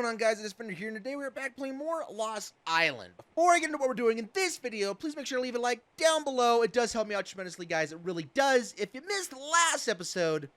on, guys? It is Fender here, and today we're back playing more Lost Island. Before I get into what we're doing in this video, please make sure to leave a like down below. It does help me out tremendously, guys. It really does. If you missed the last episode,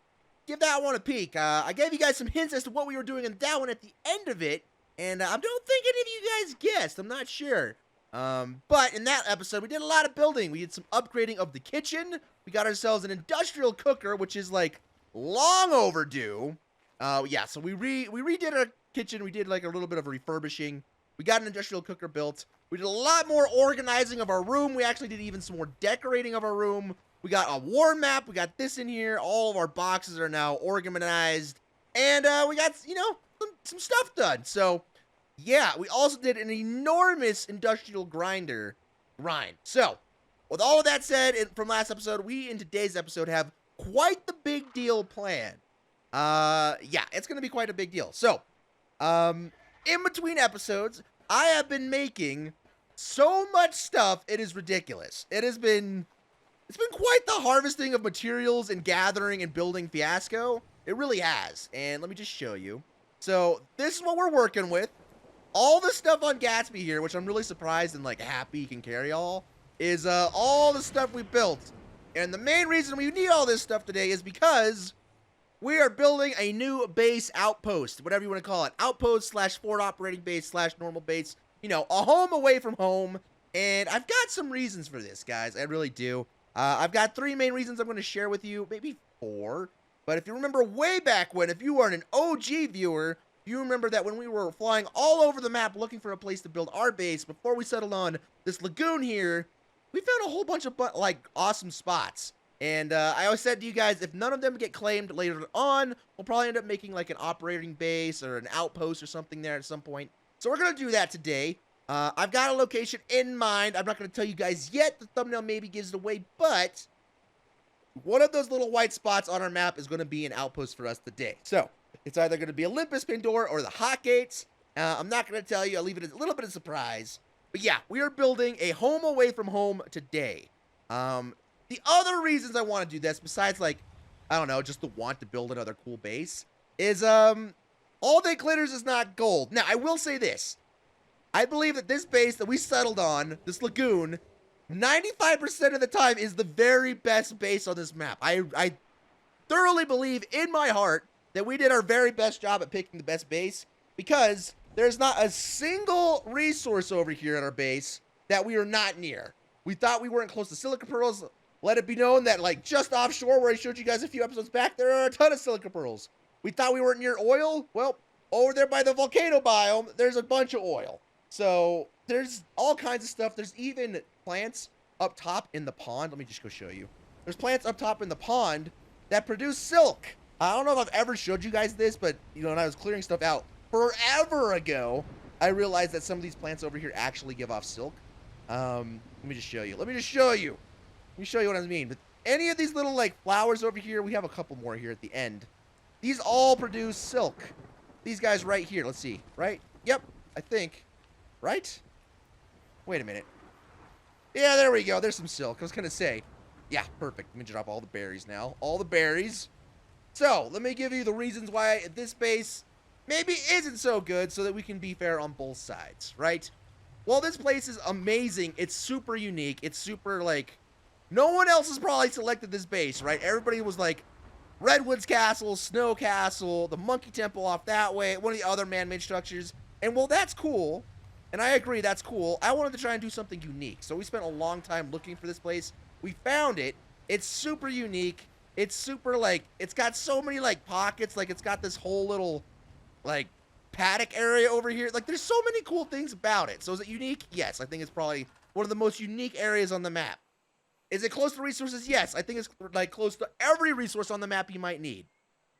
give that one a peek. I gave you guys some hints as to what we were doing in that one at the end of it, and I don't think any of you guys guessed. I'm not sure. But in that episode, we did a lot of building. We did some upgrading of the kitchen. We got ourselves an industrial cooker, which is, like, long overdue. Yeah, so we redid our kitchen. We did like a little bit of refurbishing. We got an industrial cooker built. We did a lot more organizing of our room. We actually did even some more decorating of our room. We got a war map. We got this in here. All of our boxes are now organized. And we got, you know, some stuff done. So, yeah, we also did an enormous industrial grind. So, with all of that said, from last episode, we in today's episode have quite the big deal planned. Yeah, it's going to be quite a big deal. So, in between episodes, I have been making so much stuff, it is ridiculous. It's been quite the harvesting of materials and gathering and building fiasco. It really has. And let me just show you. So, this is what we're working with. All the stuff on Gatsby here, which I'm really surprised and, like, happy can carry all, is, all the stuff we built. And the main reason we need all this stuff today is because we are building a new base outpost, whatever you want to call it. Outpost / forward operating base / normal base. You know, a home away from home. And I've got some reasons for this, guys. I really do. I've got 3 main reasons I'm going to share with you. Maybe 4. But if you remember way back when, if you are an OG viewer, you remember that when we were flying all over the map looking for a place to build our base, before we settled on this lagoon here, we found a whole bunch of, like, awesome spots. And I always said to you guys, if none of them get claimed later on, we'll probably end up making like an operating base or an outpost or something there at some point. So we're going to do that today. I've got a location in mind. I'm not going to tell you guys yet. The thumbnail maybe gives it away, but one of those little white spots on our map is going to be an outpost for us today. So it's either going to be Olympus, Pandora, or the Hot Gates. I'm not going to tell you. I'll leave it as a little bit of surprise. But yeah, we are building a home away from home today. The other reasons I want to do this, besides, like, I don't know, just the want to build another cool base, is, all that glitters is not gold. Now, I will say this. I believe that this base that we settled on, this lagoon, 95% of the time is the very best base on this map. I thoroughly believe in my heart that we did our very best job at picking the best base, because there's not a single resource over here at our base that we are not near. We thought we weren't close to silica pearls. Let it be known that, like, just offshore where I showed you guys a few episodes back, there are a ton of silica pearls. We thought we weren't near oil. Well, over there by the volcano biome, there's a bunch of oil. So there's all kinds of stuff. There's even plants up top in the pond. Let me just go show you. There's plants up top in the pond that produce silk. I don't know if I've ever showed you guys this, but, you know, when I was clearing stuff out forever ago, I realized that some of these plants over here actually give off silk. Let me just show you. Let me show you what I mean. But any of these little, like, flowers over here, we have a couple more here at the end. These all produce silk. These guys right here. Let's see. Right? Yep. I think. Right? Wait a minute. Yeah, there we go. There's some silk. I was going to say. Yeah, perfect. Let me drop all the berries now. All the berries. So, let me give you the reasons why this base maybe isn't so good so that we can be fair on both sides. Right? Well, this place is amazing. It's super unique. It's super, like, no one else has probably selected this base, right? Everybody was like, Redwoods Castle, Snow Castle, the Monkey Temple off that way, one of the other man-made structures. And, well, that's cool. And I agree, that's cool. I wanted to try and do something unique. So we spent a long time looking for this place. We found it. It's super unique. It's super, like, it's got so many, like, pockets. Like, it's got this whole little, like, paddock area over here. Like, there's so many cool things about it. So is it unique? Yes. I think it's probably one of the most unique areas on the map. Is it close to resources? Yes. I think it's, like, close to every resource on the map you might need.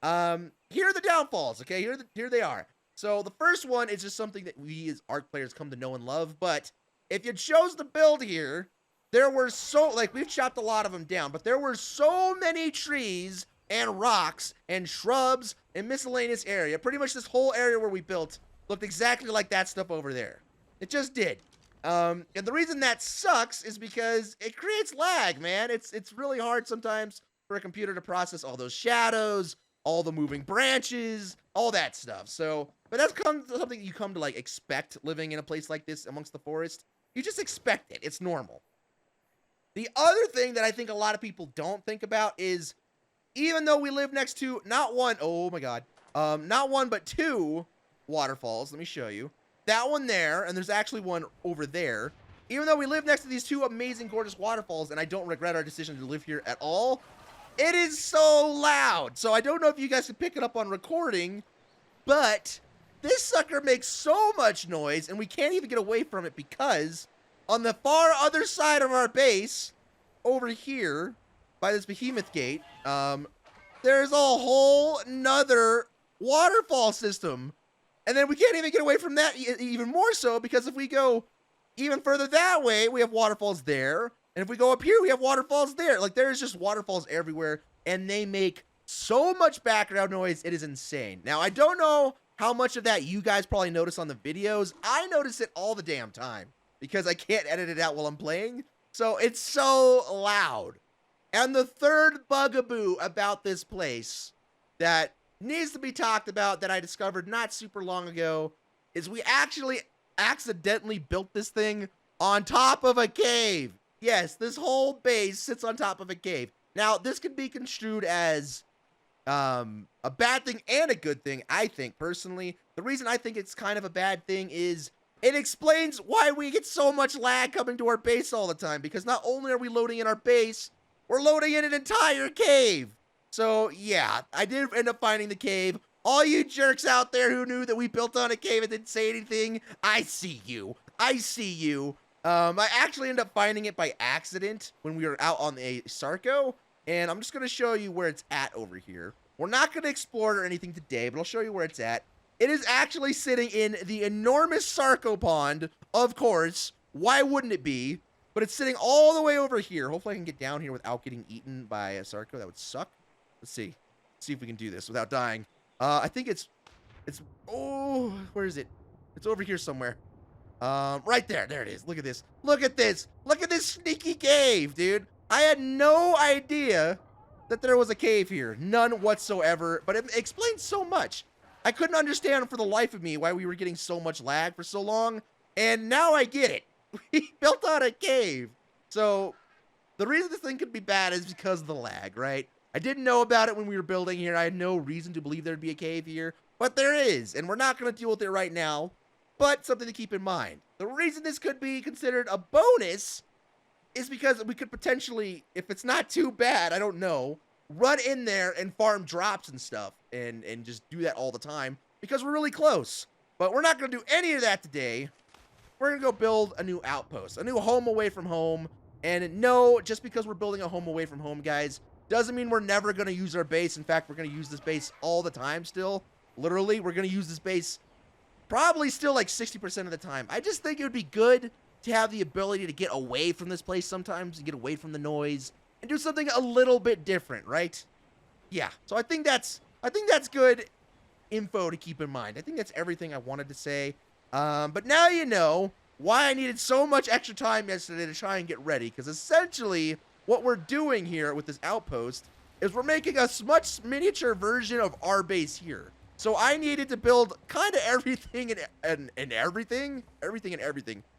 Here are the downfalls, okay? Here they are. So the first one is just something that we as ARK players come to know and love. But if you chose to build here, there were we've chopped a lot of them down, but there were so many trees and rocks and shrubs and miscellaneous area. Pretty much this whole area where we built looked exactly like that stuff over there. It just did. And the reason that sucks is because it creates lag, man. It's really hard sometimes for a computer to process all those shadows, all the moving branches, all that stuff. So but that's something you come to like expect living in a place like this amongst the forest. You just expect it. It's normal. The other thing that I think a lot of people don't think about is, even though we live next to not one, oh my god, not one but two waterfalls. Let me show you. That one there, and there's actually one over there. Even though we live next to these two amazing, gorgeous waterfalls, and I don't regret our decision to live here at all, it is so loud. So I don't know if you guys can pick it up on recording, but this sucker makes so much noise, and we can't even get away from it because on the far other side of our base, over here, by this behemoth gate, there's a whole nother waterfall system. And then we can't even get away from that even more so, because if we go even further that way, we have waterfalls there. And if we go up here, we have waterfalls there. Like, there's just waterfalls everywhere, and they make so much background noise, it is insane. Now, I don't know how much of that you guys probably notice on the videos. I notice it all the damn time because I can't edit it out while I'm playing. So it's so loud. And the third bugaboo about this place that needs to be talked about, that I discovered not super long ago, is we actually accidentally built this thing on top of a cave. Yes, this whole base sits on top of a cave. Now, this could be construed as a bad thing and a good thing, I think, personally. The reason I think it's kind of a bad thing is it explains why we get so much lag coming to our base all the time, because not only are we loading in our base, we're loading in an entire cave. So, yeah, I did end up finding the cave. All you jerks out there who knew that we built on a cave and didn't say anything, I see you. I see you. I actually ended up finding it by accident when we were out on a Sarco, and I'm just going to show you where it's at over here. We're not going to explore it or anything today, but I'll show you where it's at. It is actually sitting in the enormous Sarco pond, of course. Why wouldn't it be? But it's sitting all the way over here. Hopefully I can get down here without getting eaten by a Sarco. That would suck. Let's see. Let's see if we can do this without dying. I think it's, oh, where is it? It's over here somewhere. Right there. There it is. Look at this. Look at this. Look at this sneaky cave, dude. I had no idea that there was a cave here. None whatsoever. But it explains so much. I couldn't understand for the life of me why we were getting so much lag for so long. And now I get it. We built on a cave. So the reason this thing could be bad is because of the lag, right? I didn't know about it when we were building here. I had no reason to believe there'd be a cave here. But there is. And we're not going to deal with it right now. But something to keep in mind. The reason this could be considered a bonus is because we could potentially, if it's not too bad, I don't know, run in there and farm drops and stuff and just do that all the time because we're really close. But we're not going to do any of that today. We're going to go build a new outpost, a new home away from home. And no, just because we're building a home away from home, guys, doesn't mean we're never going to use our base. In fact, we're going to use this base all the time still. Literally, we're going to use this base probably still like 60% of the time. I just think it would be good to have the ability to get away from this place sometimes and get away from the noise and do something a little bit different, right? Yeah, so I think that's good info to keep in mind. I think that's everything I wanted to say. But now you know why I needed so much extra time yesterday to try and get ready, because essentially what we're doing here with this outpost is we're making a much miniature version of our base here. So I needed to build kind of everything and everything.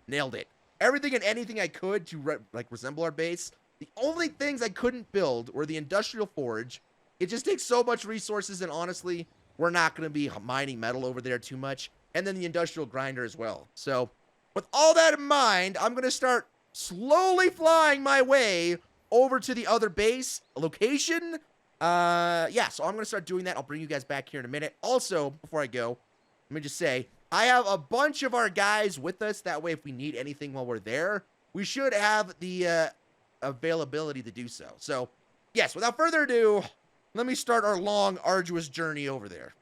Nailed it. Everything and anything I could to resemble our base. The only things I couldn't build were the industrial forge. It just takes so much resources, and honestly, we're not going to be mining metal over there too much. And then the industrial grinder as well. So with all that in mind, I'm going to start slowly flying my way over to the other base location. Yeah, so I'm going to start doing that. I'll bring you guys back here in a minute. Also, before I go, let me just say, I have a bunch of our guys with us. That way, if we need anything while we're there, we should have the availability to do so. So, yes, without further ado, let me start our long, arduous journey over there.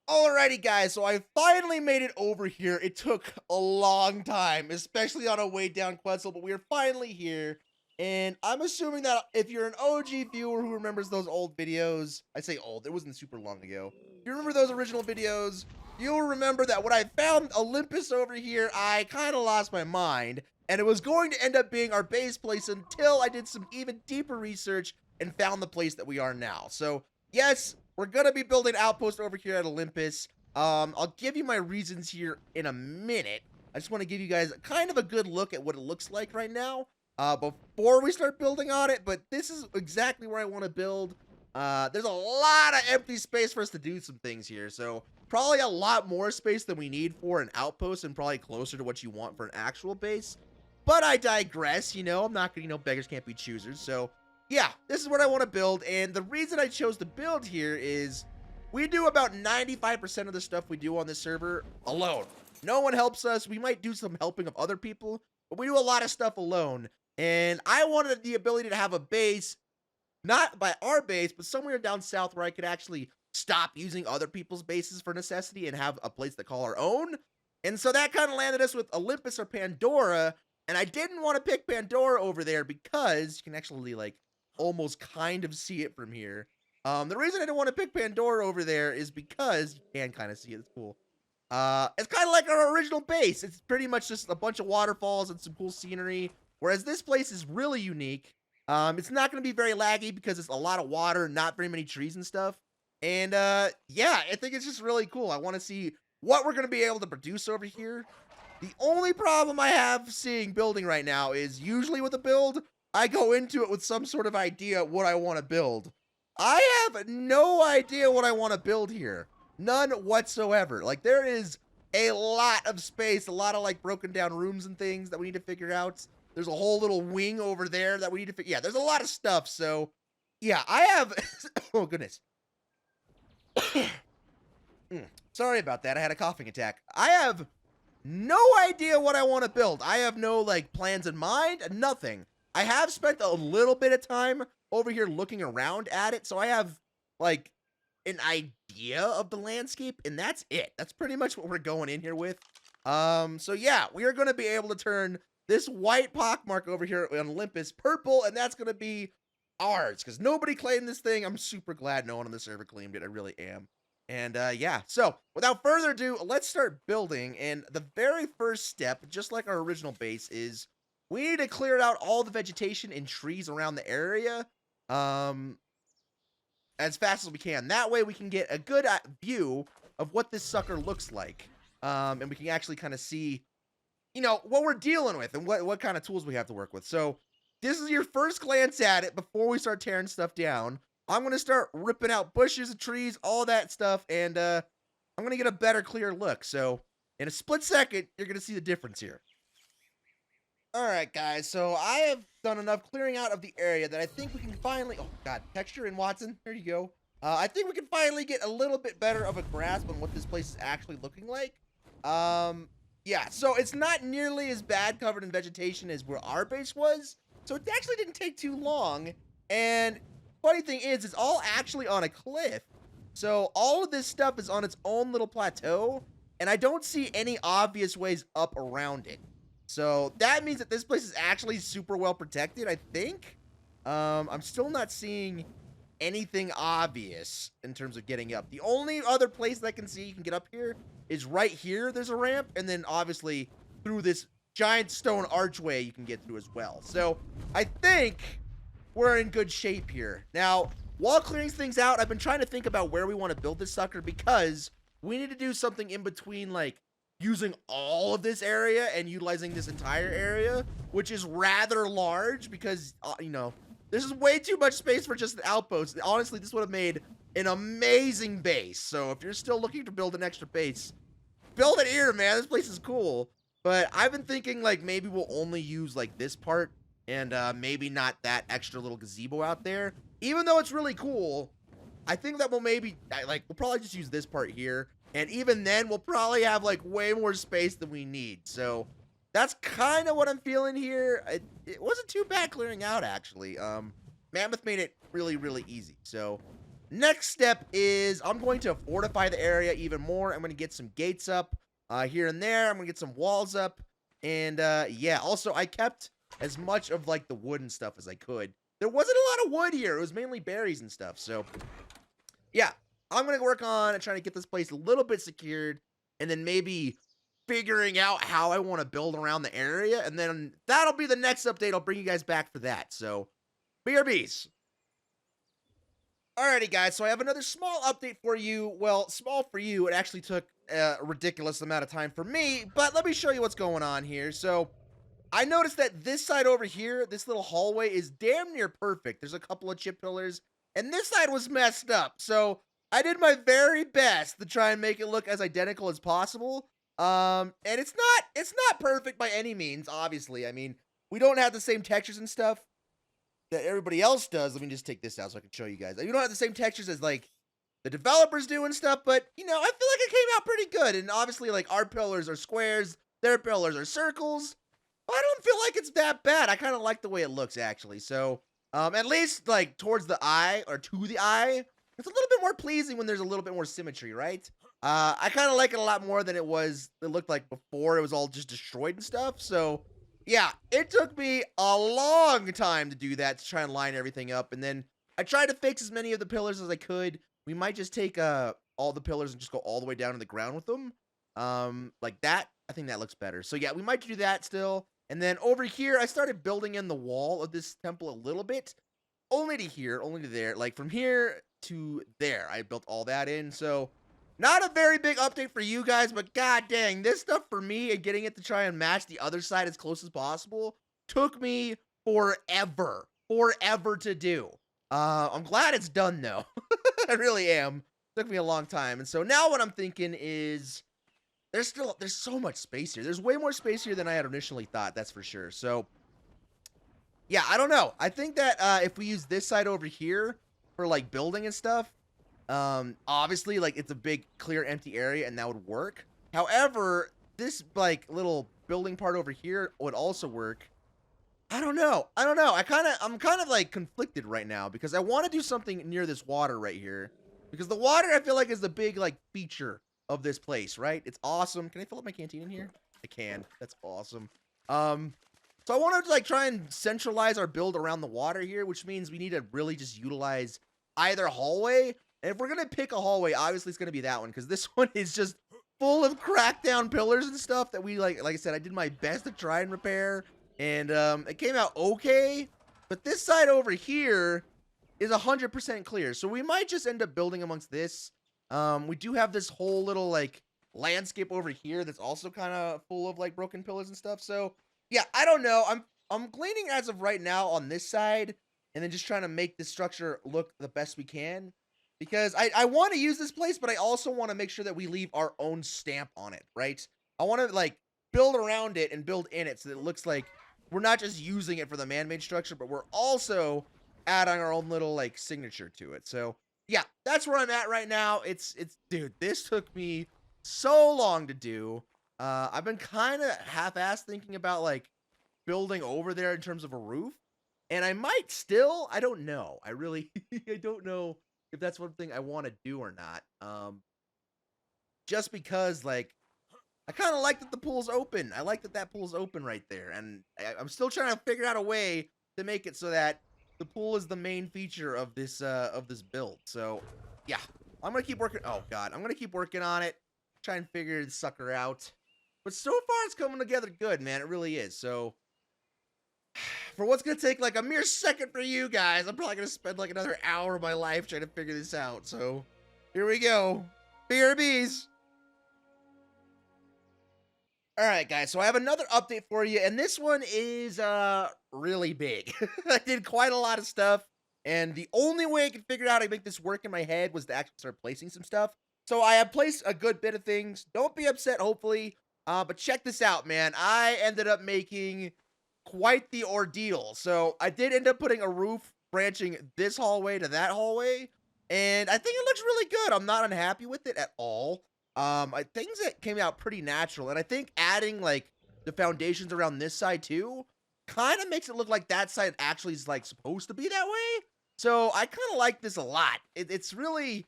Alrighty, guys, so I finally made it over here. It took a long time, especially on our way down Quetzal, but we are finally here. And I'm assuming that if you're an OG viewer who remembers those old videos, I say old, it wasn't super long ago. If you remember those original videos, you'll remember that when I found Olympus over here, I kind of lost my mind. And it was going to end up being our base place until I did some even deeper research and found the place that we are now. So, yes, we're going to be building an outpost over here at Olympus. I'll give you my reasons here in a minute. I just want to give you guys kind of a good look at what it looks like right now before we start building on it. But this is exactly where I want to build. There's a lot of empty space for us to do some things here. So probably a lot more space than we need for an outpost and probably closer to what you want for an actual base. But I digress, I'm not going to, beggars can't be choosers. So yeah, this is what I want to build. And the reason I chose to build here is we do about 95% of the stuff we do on this server alone. No one helps us. We might do some helping of other people, but we do a lot of stuff alone. And I wanted the ability to have a base, not by our base, but somewhere down south where I could actually stop using other people's bases for necessity and have a place to call our own. And so that kind of landed us with Olympus or Pandora. And I didn't want to pick Pandora over there because you can actually almost kind of see it from here. The reason I didn't want to pick Pandora over there is because you can kind of see it. It's cool. It's kind of like our original base. It's pretty much just a bunch of waterfalls and some cool scenery. Whereas this place is really unique. It's not going to be very laggy because it's a lot of water, not very many trees and stuff. And yeah, I think it's just really cool. I want to see what we're going to be able to produce over here. The only problem I have seeing building right now is usually with a build, I go into it with some sort of idea what I want to build. I have no idea what I want to build here. None whatsoever. There is a lot of space, a lot of broken down rooms and things that we need to figure out. There's a whole little wing over there that we need to figure. Yeah, there's a lot of stuff. So yeah, I have, oh goodness. Sorry about that. I had a coughing attack. I have no idea what I want to build. I have no plans in mind, nothing. I have spent a little bit of time over here looking around at it, so I have an idea of the landscape, and that's it. That's pretty much what we're going in here with. So yeah, we are going to be able to turn this white pockmark over here on Olympus purple, and that's going to be ours, because nobody claimed this thing. I'm super glad no one on the server claimed it. I really am. And yeah, so without further ado, let's start building. And the very first step, just like our original base, is we need to clear out all the vegetation and trees around the area as fast as we can. That way we can get a good view of what this sucker looks like. And we can actually kind of see, what we're dealing with and what kind of tools we have to work with. So this is your first glance at it before we start tearing stuff down. I'm going to start ripping out bushes and trees, all that stuff, and I'm going to get a better, clear look. So in a split second, you're going to see the difference here. All right, guys, so I have done enough clearing out of the area that I think we can finally, oh god, texture in Watson, there you go. I think we can finally get a little bit better of a grasp on what this place is actually looking like. Yeah, so it's not nearly as bad covered in vegetation as where our base was, so it actually didn't take too long. And funny thing is, it's all actually on a cliff. So all of this stuff is on its own little plateau, and I don't see any obvious ways up around it. So that means that this place is actually super well protected, I think. I'm still not seeing anything obvious in terms of getting up. The only other place that I can see you can get up here is right here. There's a ramp, and then obviously through this giant stone archway you can get through as well. So I think we're in good shape here. Now, while clearing things out, I've been trying to think about where we want to build this sucker, because we need to do something in between, using all of this area and utilizing this entire area, which is rather large because, this is way too much space for just an outpost. Honestly, this would have made an amazing base. So if you're still looking to build an extra base, build it here, man. This place is cool. But I've been thinking maybe we'll only use this part and maybe not that extra little gazebo out there. Even though it's really cool, I think that we'll maybe, we'll probably just use this part here. And even then, we'll probably have way more space than we need. So that's kind of what I'm feeling here. It wasn't too bad clearing out, actually. Mammoth made it really, really easy. So next step is I'm going to fortify the area even more. I'm going to get some gates up here and there. I'm going to get some walls up. And yeah, also I kept as much of the wood and stuff as I could. There wasn't a lot of wood here. It was mainly berries and stuff. So yeah, I'm going to work on trying to get this place a little bit secured, and then maybe figuring out how I want to build around the area. And then that'll be the next update. I'll bring you guys back for that. So BRBs. Alrighty, guys, so I have another small update for you. Well, small for you. It actually took a ridiculous amount of time for me, but let me show you what's going on here. So I noticed that this side over here, this little hallway is damn near perfect. There's a couple of chip pillars, and this side was messed up. So I did my very best to try and make it look as identical as possible. And it's not perfect by any means, obviously. I mean, we don't have the same textures and stuff that everybody else does. Let me just take this out so I can show you guys. You don't have the same textures as like the developers do and stuff, but you know, I feel like it came out pretty good. And obviously, like our pillars are squares, their pillars are circles. I don't feel like it's that bad. I kind of like the way it looks actually. So, at least like towards the eye or to the eye, it's a little bit more pleasing when there's a little bit more symmetry, right? I kind of like it a lot more than it looked like before. It was all just destroyed and stuff. So, yeah, it took me a long time to do that, to try and line everything up. And then I tried to fix as many of the pillars as I could. We might just take all the pillars and just go all the way down to the ground with them. Like that. I think that looks better. So yeah, we might do that still. And then over here, I started building in the wall of this temple a little bit. Only to here, only to there. Like from here to there, I built all that in. So not a very big update for you guys, but god dang, this stuff for me and getting it to try and match the other side as close as possible took me forever. Forever to do. I'm glad it's done though. I really am. Took me a long time. And so now what I'm thinking is there's so much space here. There's way more space here than I had initially thought, that's for sure. So yeah, I don't know. I think that if we use this side over here for like building and stuff, obviously like it's a big clear empty area and that would work. However, this like little building part over here would also work. I don't know. I'm kind of like conflicted right now because I want to do something near this water right here. Because the water I feel like is the big like feature of this place, right? It's awesome. Can I fill up my canteen in here? I can. That's awesome. So I want to like try and centralize our build around the water here, which means we need to really just utilize either hallway. And if we're gonna pick a hallway, obviously it's gonna be that one because this one is just full of crackdown pillars and stuff that we like I said, I did my best to try and repair. And it came out okay. But this side over here is 100% clear. So we might just end up building amongst this. We do have this whole little like landscape over here that's also kind of full of like broken pillars and stuff. So yeah, I don't know. I'm gleaning as of right now on this side and then just trying to make this structure look the best we can. Because I want to use this place, but I also want to make sure that we leave our own stamp on it, right? I want to like build around it and build in it so that it looks like we're not just using it for the man-made structure, but we're also adding our own little like signature to it. So yeah, that's where I'm at right now. Dude, this took me so long to do. I've been kind of half-assed thinking about like building over there in terms of a roof. And I might still, I don't know. I really, I don't know if that's one thing I want to do or not. Just because like, I kind of like that the pool's open. I like that that pool's open right there. And I'm still trying to figure out a way to make it so that the pool is the main feature of this build. So yeah, I'm going to keep working. Oh God, I'm going to keep working on it. Try and figure this sucker out. But so far it's coming together good, man. It really is. So for what's going to take like a mere second for you guys, I'm probably going to spend like another hour of my life trying to figure this out. So here we go. BRBs. All right, guys, so I have another update for you, and this one is really big. I did quite a lot of stuff, and the only way I could figure out how to make this work in my head was to actually start placing some stuff. So I have placed a good bit of things. Don't be upset, hopefully, but check this out, man. I ended up making quite the ordeal. So I did end up putting a roof branching this hallway to that hallway, and I think it looks really good. I'm not unhappy with it at all. Things that came out pretty natural, and I think adding like the foundations around this side too kind of makes it look like that side actually is like supposed to be that way. So I kind of like this a lot. It's really,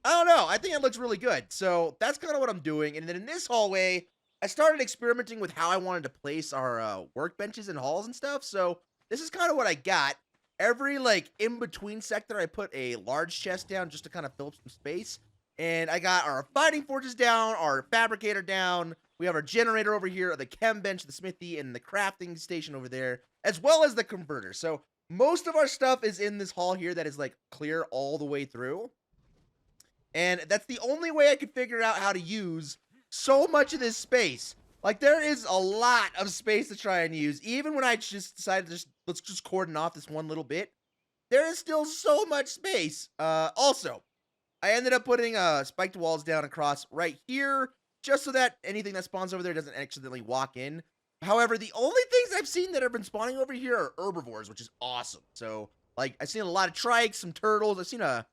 I don't know. I think it looks really good. So that's kind of what I'm doing. And then in this hallway, I started experimenting with how I wanted to place our workbenches and halls and stuff. So this is kind of what I got. Every like in between sector, I put a large chest down just to kind of fill up some space. And I got our fighting forges down, our fabricator down. We have our generator over here, the chem bench, the smithy, and the crafting station over there, as well as the converter. So most of our stuff is in this hall here that is like clear all the way through. And that's the only way I could figure out how to use so much of this space. Like, there is a lot of space to try and use. Even when I just decided to let's just cordon off this one little bit, there is still so much space. Also, I ended up putting spiked walls down across right here, just so that anything that spawns over there doesn't accidentally walk in. However, the only things I've seen that have been spawning over here are herbivores, which is awesome. So, like, I've seen a lot of trikes, some turtles. I've seen a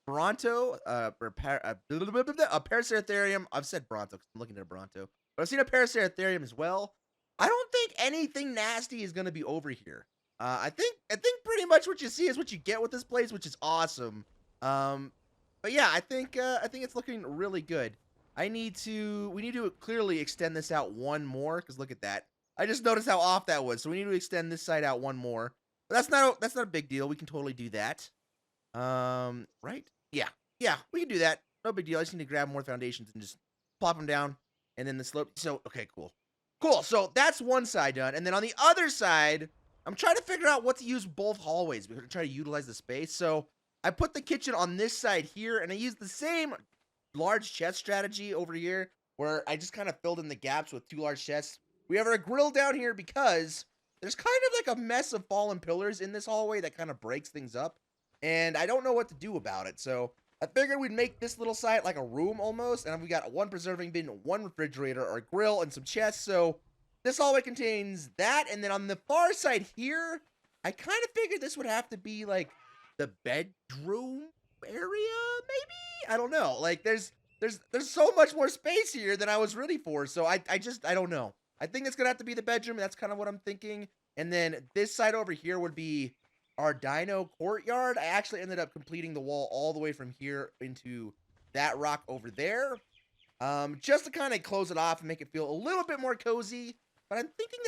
Bronto, a Paraceratherium. I've said Bronto because I'm looking at a Bronto. But I've seen a Paraceratherium as well. I don't think anything nasty is going to be over here. I think pretty much what you see is what you get with this place, which is awesome. But yeah, I think it's looking really good. We need to clearly extend this out one more, because look at that. I just noticed how off that was. So we need to extend this side out one more. But that's not a big deal. We can totally do that. Right? Yeah, we can do that. No big deal. I just need to grab more foundations and just plop them down. And then the slope. So, okay, cool. Cool. So that's one side done. And then on the other side, I'm trying to figure out what to use both hallways. We're going to try to utilize the space. So I put the kitchen on this side here, and I used the same large chest strategy over here, where I just kind of filled in the gaps with 2 large chests. We have our grill down here because there's kind of like a mess of fallen pillars in this hallway that kind of breaks things up, and I don't know what to do about it. So I figured we'd make this little site like a room almost, and we got 1 preserving bin, 1 refrigerator, our grill, and some chests. So this hallway contains that, and then on the far side here, I kind of figured this would have to be like the bedroom area, maybe? I don't know. Like, there's so much more space here than I was ready for, so I don't know. I think it's gonna have to be the bedroom. That's kind of what I'm thinking. And then this side over here would be our dino courtyard. I actually ended up completing the wall all the way from here into that rock over there, just to kind of close it off and make it feel a little bit more cozy. But I'm thinking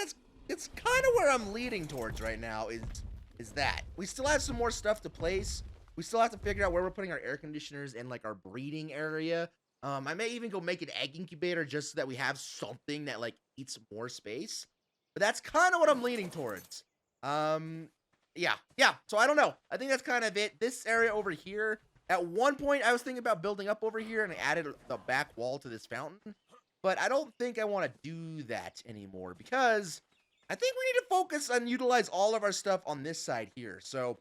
it's kind of where I'm leading towards right now is that. We still have some more stuff to place. We still have to figure out where we're putting our air conditioners and like our breeding area. I may even go make an egg incubator just so that we have something that like eats more space. But that's kind of what I'm leaning towards. Yeah. So I don't know. I think that's kind of it. This area over here, at one point I was thinking about building up over here and I added the back wall to this fountain. But I don't think I want to do that anymore because I think we need to focus and utilize all of our stuff on this side here. So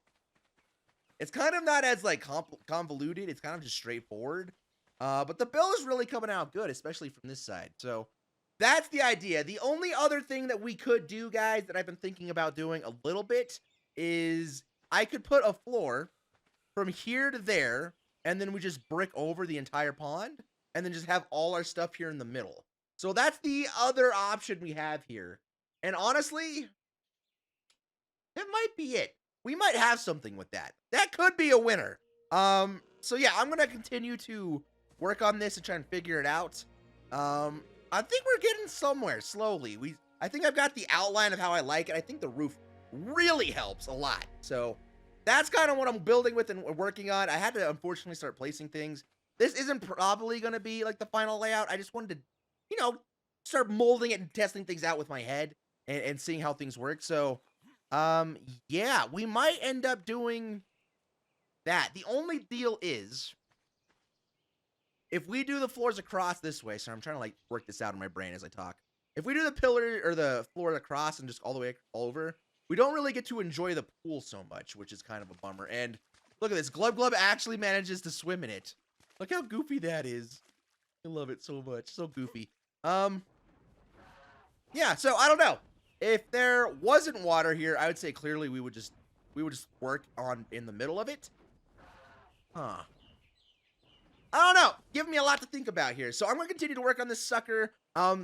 it's kind of not as like convoluted. It's kind of just straightforward. But the build is really coming out good, especially from this side. So that's the idea. The only other thing that we could do, guys, that I've been thinking about doing a little bit is I could put a floor from here to there, and then we just brick over the entire pond, and then just have all our stuff here in the middle. So that's the other option we have here. And honestly, that might be it. We might have something with that. That could be a winner. So yeah, I'm going to continue to work on this and try and figure it out. I think we're getting somewhere slowly. I think I've got the outline of how I like it. I think the roof really helps a lot. So that's kind of what I'm building with and working on. I had to unfortunately start placing things. This isn't probably going to be like the final layout. I just wanted to, start molding it and testing things out with my head and seeing how things work. So, yeah, we might end up doing that. The only deal is, if we do the floors across this way, so I'm trying to like work this out in my brain as I talk. If we do the pillar or the floor across and just all the way over, we don't really get to enjoy the pool so much, which is kind of a bummer. And look at this, Glub Glub actually manages to swim in it. Look how goofy that is. I love it so much, so goofy. Yeah, so I don't know. If there wasn't water here, I would say clearly we would just work on in the middle of it. Huh. I don't know. Give me a lot to think about here. So I'm going to continue to work on this sucker.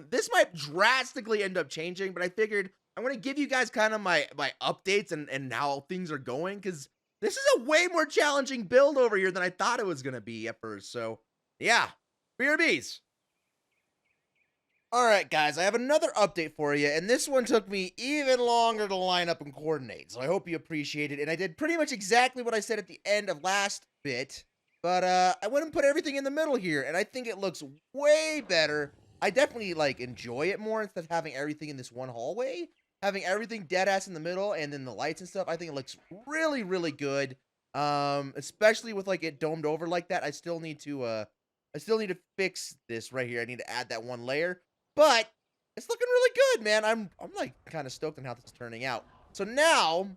This might drastically end up changing, but I figured I'm going to give you guys kind of my updates and how things are going, because this is a way more challenging build over here than I thought it was going to be at first. So, yeah. BRBs. Alright, guys, I have another update for you, and this one took me even longer to line up and coordinate, so I hope you appreciate it. And I did pretty much exactly what I said at the end of last bit, but I went and put everything in the middle here, and I think it looks way better. I definitely, like, enjoy it more instead of having everything in this one hallway. having everything dead ass in the middle and then the lights and stuff, I think it looks really, really good. Especially with like it domed over like that. I still need to fix this right here. I need to add that one layer, but it's looking really good, man. I'm like kind of stoked on how this is turning out. So now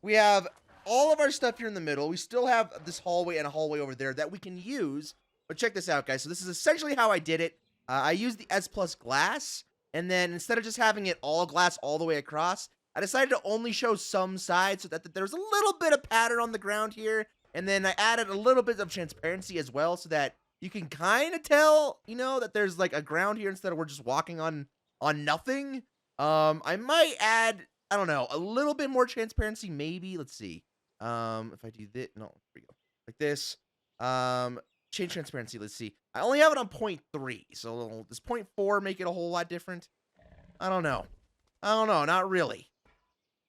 we have all of our stuff here in the middle. We still have this hallway and a hallway over there that we can use. But check this out, guys. So this is essentially how I did it. I used the S Plus glass, and then instead of just having it all glass all the way across, I decided to only show some sides so that there's a little bit of pattern on the ground here. And then I added a little bit of transparency as well so that you can kind of tell, you know, that there's like a ground here instead of we're just walking on nothing. I might add, I don't know, a little bit more transparency maybe. Let's see. If I do this, no, here we go. Like this. Change transparency. Let's see. I only have it on 0.3. So does 0.4 make it a whole lot different? I don't know. Not really.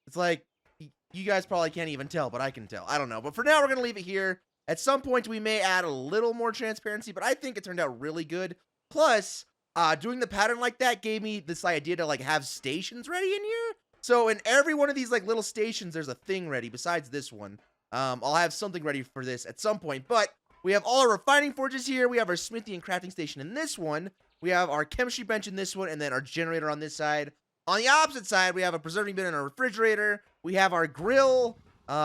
It's like, you guys probably can't even tell, but I can tell. I don't know. But for now, we're going to leave it here. At some point, we may add a little more transparency, but I think it turned out really good. Plus, doing the pattern like that gave me this idea to like have stations ready in here. So in every one of these like little stations, there's a thing ready besides this one. I'll have something ready for this at some point, but we have all our refining forges here. We have our smithy and crafting station in this one. We have our chemistry bench in this one, and then our generator on this side. On the opposite side, we have a preserving bin and a refrigerator. We have our grill.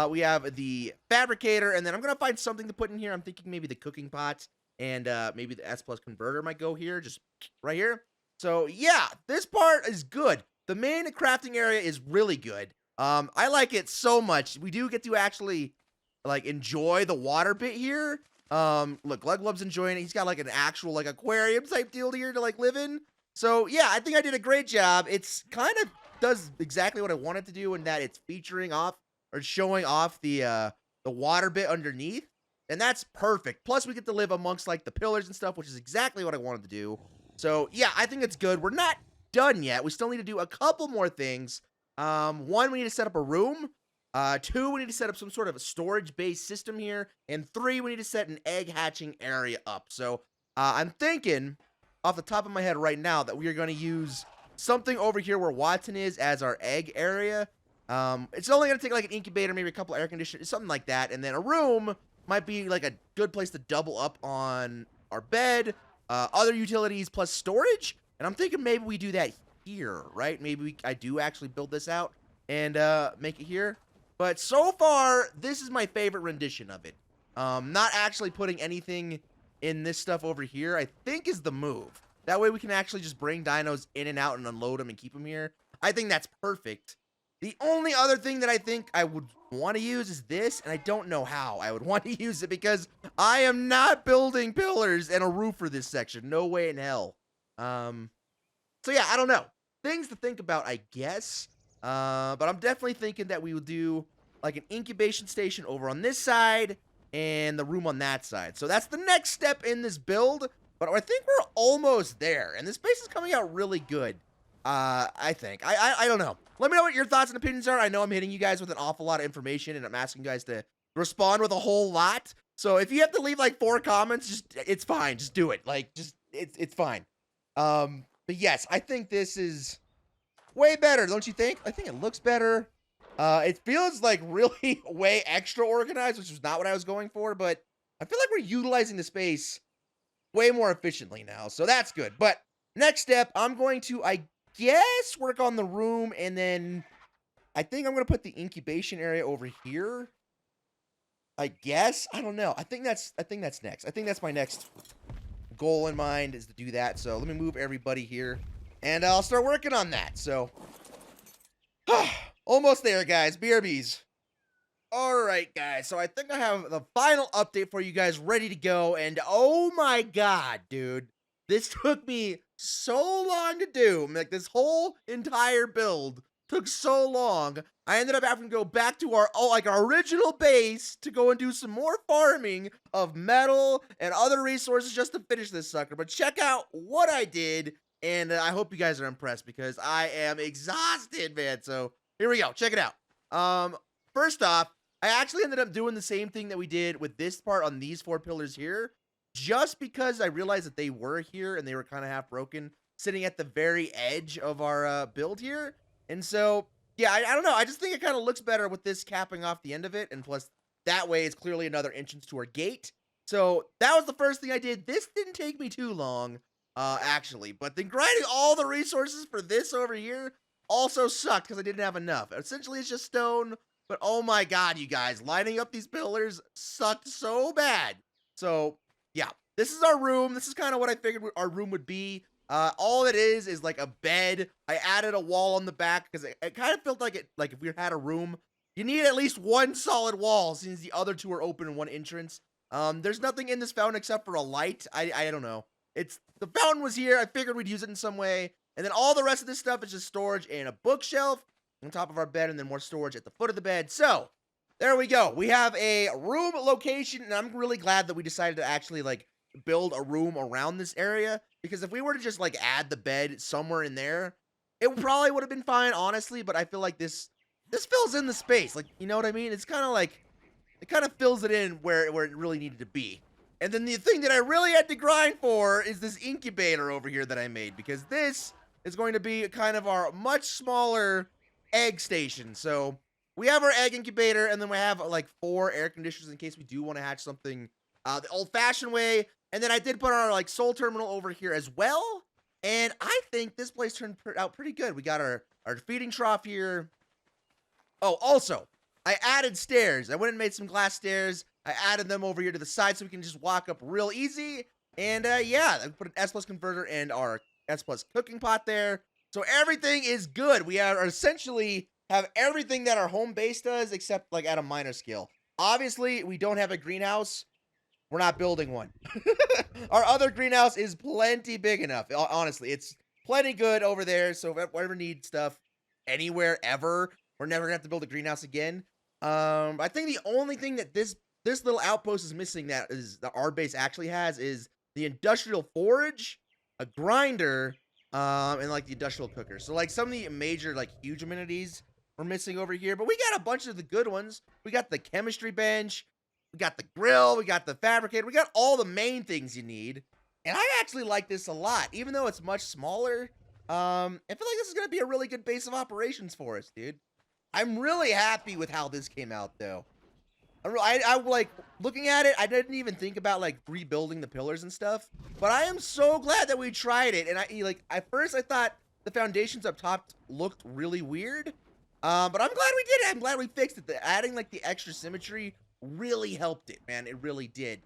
We have the fabricator, and then I'm going to find something to put in here. I'm thinking maybe the cooking pot, and maybe the S Plus converter might go here, just right here. So, yeah, this part is good. The main crafting area is really good. I like it so much. We do get to actually, like, enjoy the water bit here. Look, Glugglub's enjoying it. He's got, like, an actual, like, aquarium type deal here to, like, live in. So, yeah, I think I did a great job. It's kind of does exactly what I wanted to do in that it's featuring off or showing off the water bit underneath. And that's perfect. Plus, we get to live amongst, like, the pillars and stuff, which is exactly what I wanted to do. So, yeah, I think it's good. We're not done yet. We still need to do a couple more things. One, we need to set up a room. 2, we need to set up some sort of a storage-based system here. And 3, we need to set an egg hatching area up. So, I'm thinking, off the top of my head right now, that we are going to use something over here where Watson is as our egg area. It's only going to take like an incubator, maybe a couple air conditioners, something like that. And then a room might be like a good place to double up on our bed, other utilities plus storage. And I'm thinking maybe we do that here, right? Maybe I do actually build this out and make it here. But so far, this is my favorite rendition of it. Not actually putting anything in this stuff over here, I think is the move. That way we can actually just bring dinos in and out and unload them and keep them here. I think that's perfect. The only other thing that I think I would want to use is this, and I don't know how I would want to use it because I am not building pillars and a roof for this section. No way in hell. So yeah, I don't know. Things to think about, I guess. But I'm definitely thinking that we will do like an incubation station over on this side and the room on that side. So that's the next step in this build. But I think we're almost there. And this base is coming out really good. I think. I don't know. Let me know what your thoughts and opinions are. I know I'm hitting you guys with an awful lot of information. And I'm asking you guys to respond with a whole lot. So if you have to leave like 4 comments, it's fine. Just do it. Like, it's fine. But yes, I think this is way better, don't you think? I think it looks better. It feels like really way extra organized, which is not what I was going for. But I feel like we're utilizing the space way more efficiently now. So that's good. But next step, I'm going to, I guess, work on the room. And then I think I'm going to put the incubation area over here. I guess. I don't know. I think that's next. I think that's my next goal in mind is to do that. So let me move everybody here. And I'll start working on that. So, almost there, guys. BRBs. All right, guys. So I think I have the final update for you guys ready to go. And oh my god, dude. This took me so long to do. Like, this whole entire build took so long. I ended up having to go back to our original base to go and do some more farming of metal and other resources just to finish this sucker. But check out what I did. And I hope you guys are impressed because I am exhausted, man. So here we go. Check it out. First off, I actually ended up doing the same thing that we did with this part on these 4 pillars here, just because I realized that they were here and they were kind of half broken, sitting at the very edge of our build here. And so, yeah, I don't know. I just think it kind of looks better with this capping off the end of it. And plus, that way it's clearly another entrance to our gate. So that was the first thing I did. This didn't take me too long, actually. But then grinding all the resources for this over here also sucked because I didn't have enough. Essentially, it's just stone. But oh my god, you guys, lining up these pillars sucked so bad. So, yeah, this is our room. This is kind of what I figured our room would be. All it is like a bed. I added a wall on the back because it kind of felt like if we had a room, you need at least one solid wall since the other two are open in one entrance. There's nothing in this fountain except for a light. I don't know. The fountain was here. I figured we'd use it in some way. And then all the rest of this stuff is just storage and a bookshelf on top of our bed, and then more storage at the foot of the bed. So there we go. We have a room location, and I'm really glad that we decided to actually like build a room around this area, because if we were to just like add the bed somewhere in there, it probably would have been fine, honestly. But I feel like this fills in the space, like, you know what I mean? It's kind of like it kind of fills it in where it really needed to be. And then the thing that I really had to grind for is this incubator over here that I made, because this is going to be kind of our much smaller egg station. So we have our egg incubator, and then we have like 4 air conditioners in case we do want to hatch something the old-fashioned way. And then I did put our like soul terminal over here as well. And I think this place turned out pretty good. We got our feeding trough here. Oh, also, I added stairs. I went and made some glass stairs. I added them over here to the side so we can just walk up real easy. And yeah, I put an S+ converter and our S+ cooking pot there. So everything is good. We are essentially have everything that our home base does, except like at a minor scale. Obviously, we don't have a greenhouse. We're not building one. Our other greenhouse is plenty big enough. Honestly, it's plenty good over there. So if we ever need stuff anywhere ever, we're never gonna have to build a greenhouse again. I think the only thing that this little outpost is missing that our base actually has is the industrial forge, a grinder, and like the industrial cooker. So like some of the major like huge amenities we're missing over here, but we got a bunch of the good ones. We got the chemistry bench, we got the grill, we got the fabricator, we got all the main things you need. And I actually like this a lot, even though it's much smaller. I feel like this is gonna be a really good base of operations for us, dude. I'm really happy with how this came out, though. I like looking at it. I didn't even think about like rebuilding the pillars and stuff, but I am so glad that we tried it. And at first I thought the foundations up top looked really weird, but I'm glad we did it. I'm glad we fixed it. Adding like the extra symmetry really helped it, man. It really did.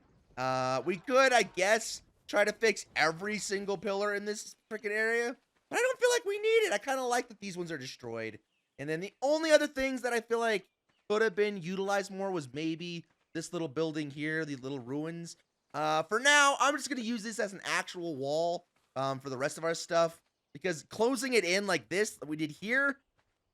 We could, I guess, try to fix every single pillar in this freaking area, but I don't feel like we need it. I kind of like that these ones are destroyed. And then the only other things that I feel like could have been utilized more was maybe this little building here, the little ruins. For now, I'm just going to use this as an actual wall for the rest of our stuff, because closing it in like this that we did here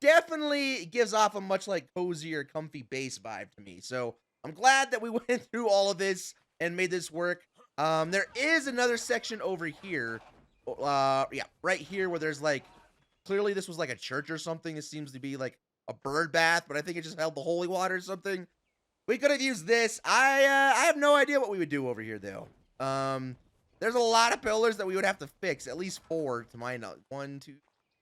definitely gives off a much like cozier, comfy base vibe to me. So I'm glad that we went through all of this and made this work. There is another section over here. Yeah, right here where there's like, clearly this was like a church or something. This seems to be like a bird bath, but I think it just held the holy water or something. We could have used this. I have no idea what we would do over here though. There's a lot of pillars that we would have to fix, at least 4 to my knowledge. 1, 2,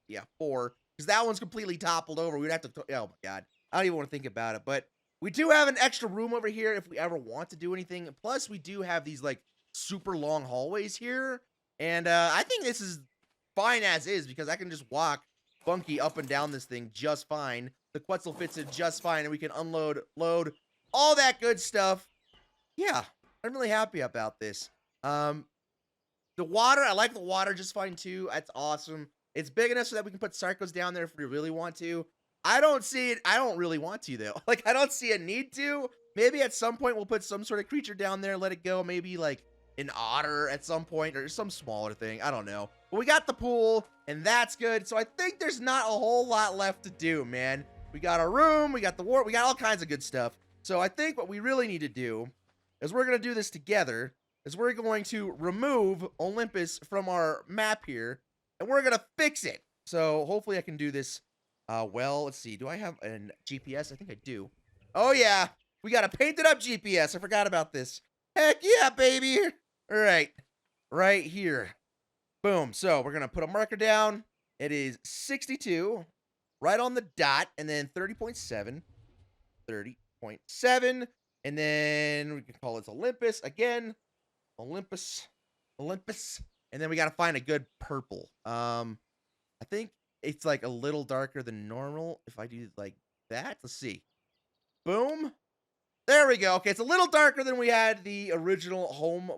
yeah, 4. Because that one's completely toppled over. We'd have to, oh my god. I don't even want to think about it. But we do have an extra room over here if we ever want to do anything. Plus, we do have these like super long hallways here. And I think this is fine as is, because I can just walk Bunky up and down this thing just fine. The Quetzal fits in just fine, and we can unload, load, all that good stuff. Yeah, I'm really happy about this. The water, I like the water just fine too. That's awesome. It's big enough so that we can put Sarcos down there if we really want to. I don't see it. I don't really want to though. Like, I don't see a need to. Maybe at some point we'll put some sort of creature down there, let it go. Maybe like an otter at some point, or some smaller thing. I don't know. But we got the pool, and that's good. So I think there's not a whole lot left to do, man. We got our room, we got the war, we got all kinds of good stuff. So I think what we really need to do is we're going to do this together, is we're going to remove Olympus from our map here, and we're going to fix it. So hopefully I can do this well. Let's see. Do I have a GPS? I think I do. Oh, yeah. We got a painted up GPS. I forgot about this. Heck yeah, baby. All right. Right here. Boom. So we're going to put a marker down. It is 62. right on the dot, and then 30.7, 30.7, and then we can call this Olympus again, Olympus, Olympus, and then we got to find a good purple. I think it's like a little darker than normal. If I do like that, let's see. Boom. There we go. Okay, it's a little darker than we had the original home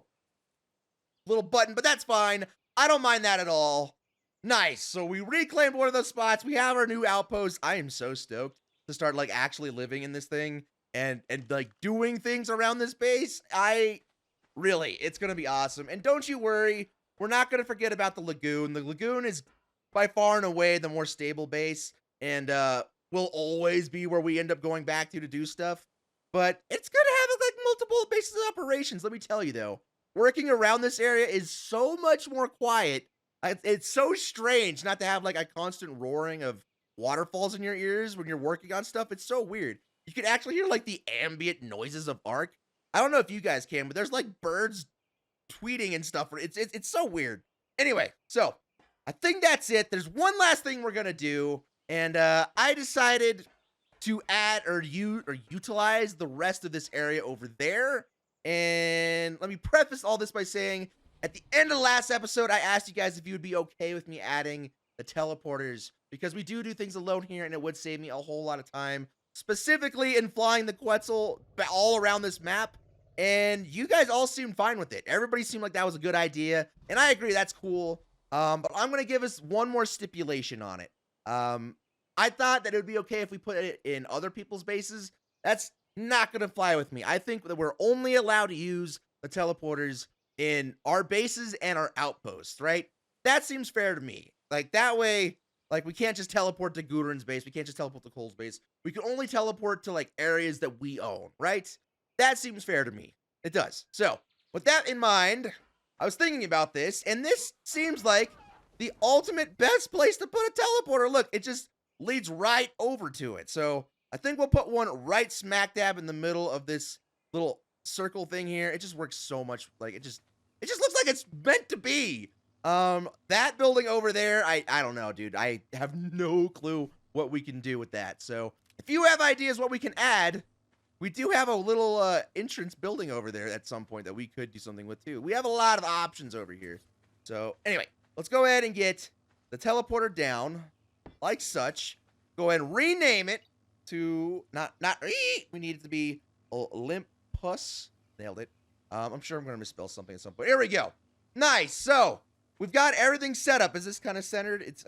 little button, but that's fine. I don't mind that at all. Nice. So we reclaimed one of those spots. We have our new outpost. I am so stoked to start like actually living in this thing and like doing things around this base. It's going to be awesome. And don't you worry, we're not going to forget about the lagoon. The lagoon is by far and away the more stable base, and will always be where we end up going back to do stuff. But it's going to have like multiple bases of operations. Let me tell you though, working around this area is so much more quiet. It's so strange not to have like a constant roaring of waterfalls in your ears when you're working on stuff. It's so weird. You can actually hear like the ambient noises of ARK. I don't know if you guys can, but there's like birds tweeting and stuff. It's so weird. Anyway, so I think that's it. There's one last thing we're gonna do, and I decided to add or utilize the rest of this area over there. And let me preface all this by saying, at the end of the last episode, I asked you guys if you would be okay with me adding the teleporters, because we do things alone here, and it would save me a whole lot of time, specifically in flying the Quetzal all around this map. And you guys all seemed fine with it. Everybody seemed like that was a good idea, and I agree, that's cool. But I'm going to give us one more stipulation on it. I thought that it would be okay if we put it in other people's bases. That's not going to fly with me. I think that we're only allowed to use the teleporters in our bases and our outposts, right? That seems fair to me. Like, that way, like, we can't just teleport to Gudrun's base. We can't just teleport to Cole's base. We can only teleport to, like, areas that we own, right? That seems fair to me. It does. So, with that in mind, I was thinking about this, and this seems like the ultimate best place to put a teleporter. Look, it just leads right over to it. So, I think we'll put one right smack dab in the middle of this little circle thing here. It just works so much. Like, it just looks like it's meant to be. That building over there, I don't know, dude. I have no clue what we can do with that. So, if you have ideas what we can add, we do have a little entrance building over there at some point that we could do something with too. We have a lot of options over here. So, anyway, let's go ahead and get the teleporter down like such. Go ahead and rename it to we need it to be Olympus. Nailed it. I'm sure I'm going to misspell something at some point. Here we go. Nice. So, we've got everything set up. Is this kind of centered? It's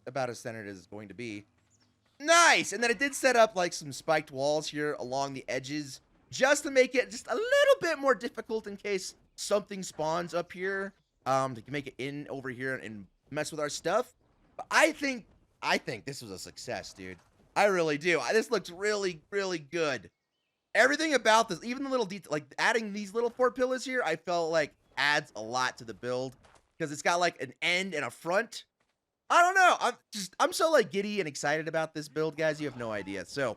about as centered as it's going to be. Nice. And then it did set up like some spiked walls here along the edges just to make it just a little bit more difficult in case something spawns up here, to make it in over here and mess with our stuff. But I think this was a success, dude. I really do. This looks really, really good. Everything about this, even the little detail, like adding these little 4 pillars here, I felt like adds a lot to the build because it's got like an end and a front. I don't know. I'm so like giddy and excited about this build, guys. You have no idea. So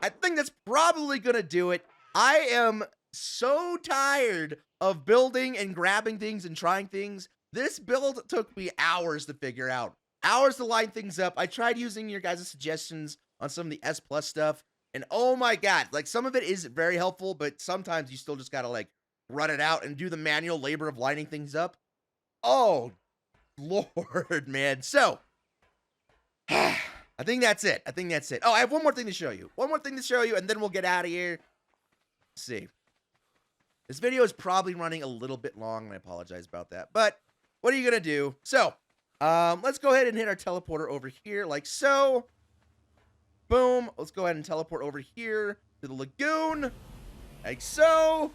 I think that's probably going to do it. I am so tired of building and grabbing things and trying things. This build took me hours to figure out, hours to line things up. I tried using your guys' suggestions on some of the S Plus stuff. And oh my God, like some of it is very helpful, but sometimes you still just got to like run it out and do the manual labor of lining things up. Oh, Lord, man. So, I think that's it. Oh, I have one more thing to show you. And then we'll get out of here. Let's see. This video is probably running a little bit long, and I apologize about that. But what are you going to do? So, let's go ahead and hit our teleporter over here like so. Boom. Let's go ahead and teleport over here to the lagoon. Like so.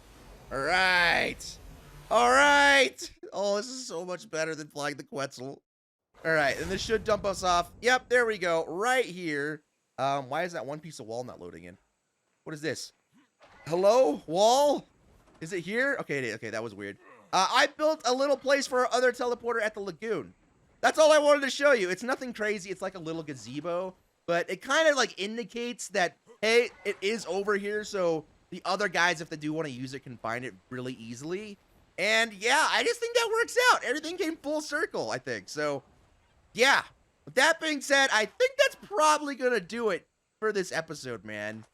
All right. Oh, this is so much better than flying the Quetzal. All right. And this should dump us off. Yep. There we go. Right here. Why is that one piece of wall not loading in? What is this? Hello? Wall? Is it here? Okay. Okay. That was weird. I built a little place for our other teleporter at the lagoon. That's all I wanted to show you. It's nothing crazy. It's like a little gazebo. But it kind of like indicates that, hey, it is over here. So the other guys, if they do want to use it, can find it really easily. And yeah, I just think that works out. Everything came full circle, I think. So yeah, With that being said, I think that's probably going to do it for this episode, man.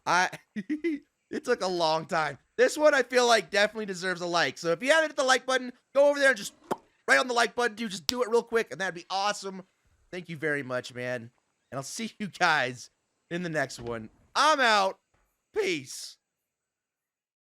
It took a long time. This one I feel like definitely deserves a like. So if you haven't hit the like button, go over there and just right on the like button, dude. Just do it real quick, and that'd be awesome. Thank you very much, man. And I'll see you guys in the next one. I'm out. Peace.